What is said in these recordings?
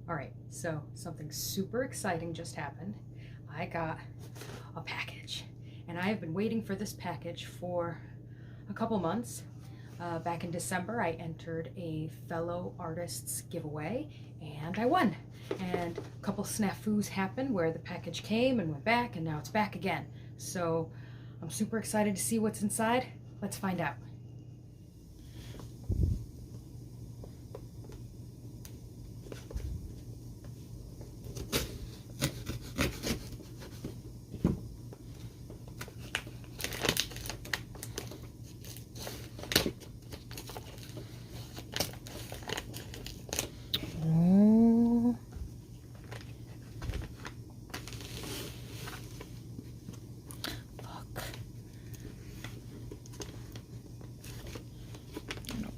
All right, so something super exciting just happened. I got a package, and I have been waiting for this package for a couple months. Back in December, I entered a fellow artists giveaway, and I won. And a couple snafus happened where the package came and went back, and now it's back again. So I'm super excited to see what's inside. Let's find out.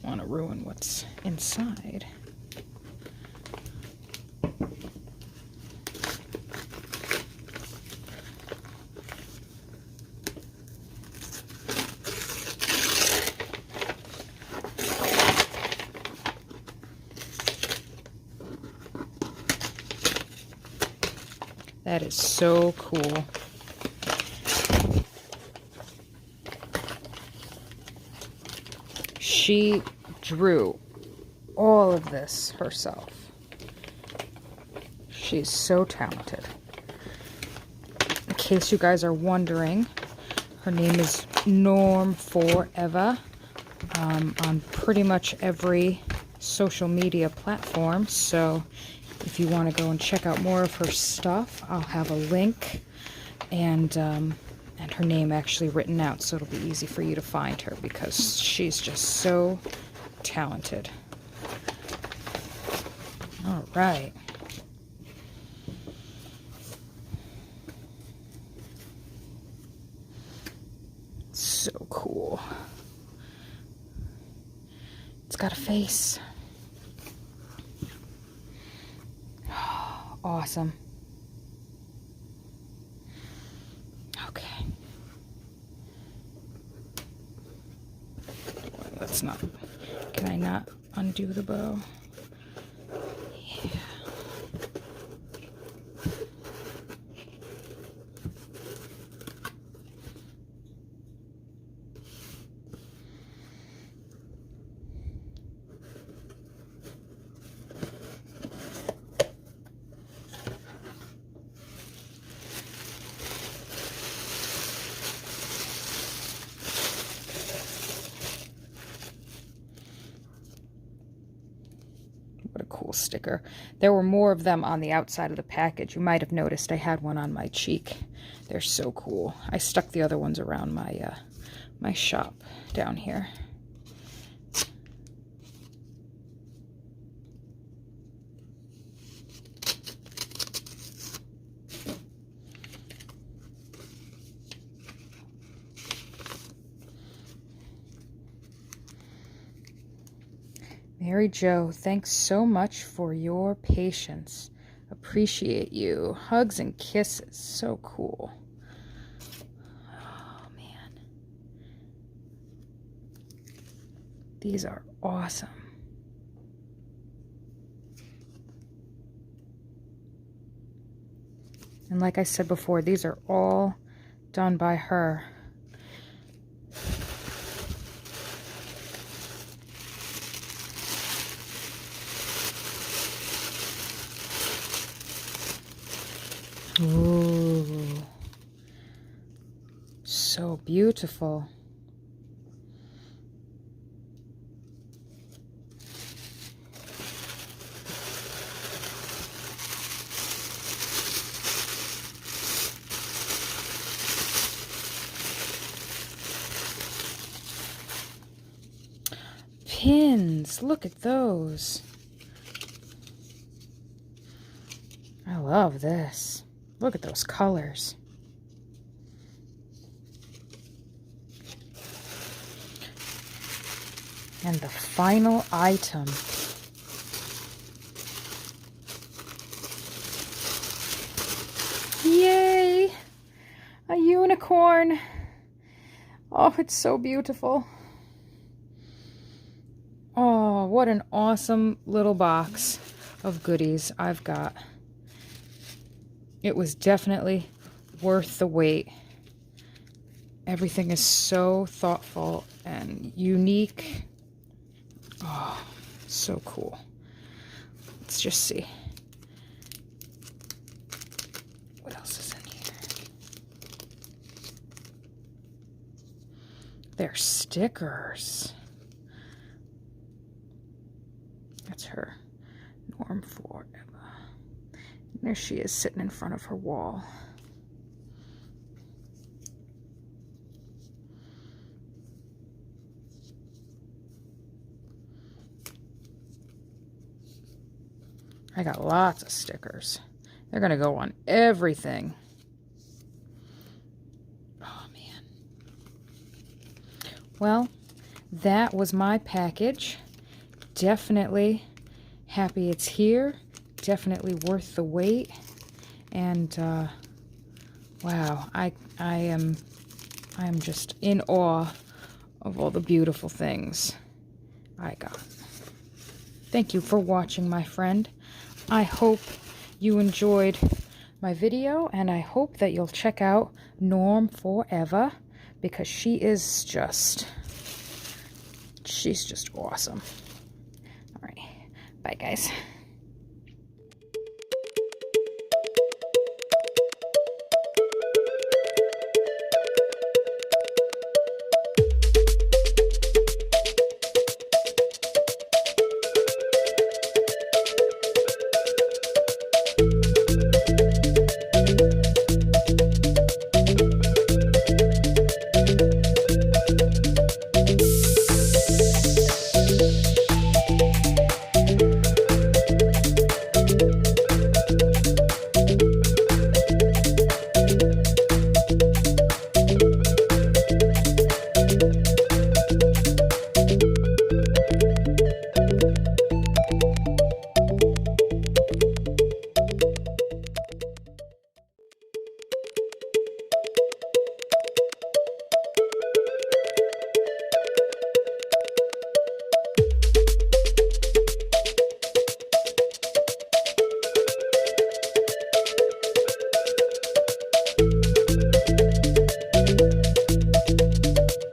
Want to ruin what's inside. That is so cool. She drew all of this herself. She's so talented. In case you guys are wondering, her name is Norm4eva on pretty much every social media platform. So if you want to go and check out more of her stuff, I'll have a link and her name actually written out, so it'll be easy for you to find her because she's just so talented. All right. So cool. It's got a face. Awesome. Okay. Let's not. Can I not undo the bow? Yeah. What a cool sticker. There were more of them on the outside of the package. You might have noticed I had one on my cheek. They're so cool. I stuck the other ones around my my shop down here. Mary Jo, thanks so much for your patience. Appreciate you. Hugs and kisses. So cool. Oh, man. These are awesome. And like I said before, these are all done by her. Ooh, so beautiful. Pins, look at those. I love this. Look at those colors. And the final item. Yay! A unicorn. Oh, it's so beautiful. Oh, what an awesome little box. of goodies I've got. It was definitely worth the wait. Everything is so thoughtful and unique. Oh, so cool. Let's just see. What else is in here? They're stickers. That's her. Norm4eva. There she is sitting in front of her wall. I got lots of stickers. They're going to go on everything. Oh, man. Well, that was my package. Definitely happy it's here. Definitely worth the wait. And, wow, I am just in awe of all the beautiful things I got. Thank you for watching, my friend. I hope you enjoyed my video, and I hope that you'll check out Norm4eva, because she's just awesome. All right, bye guys.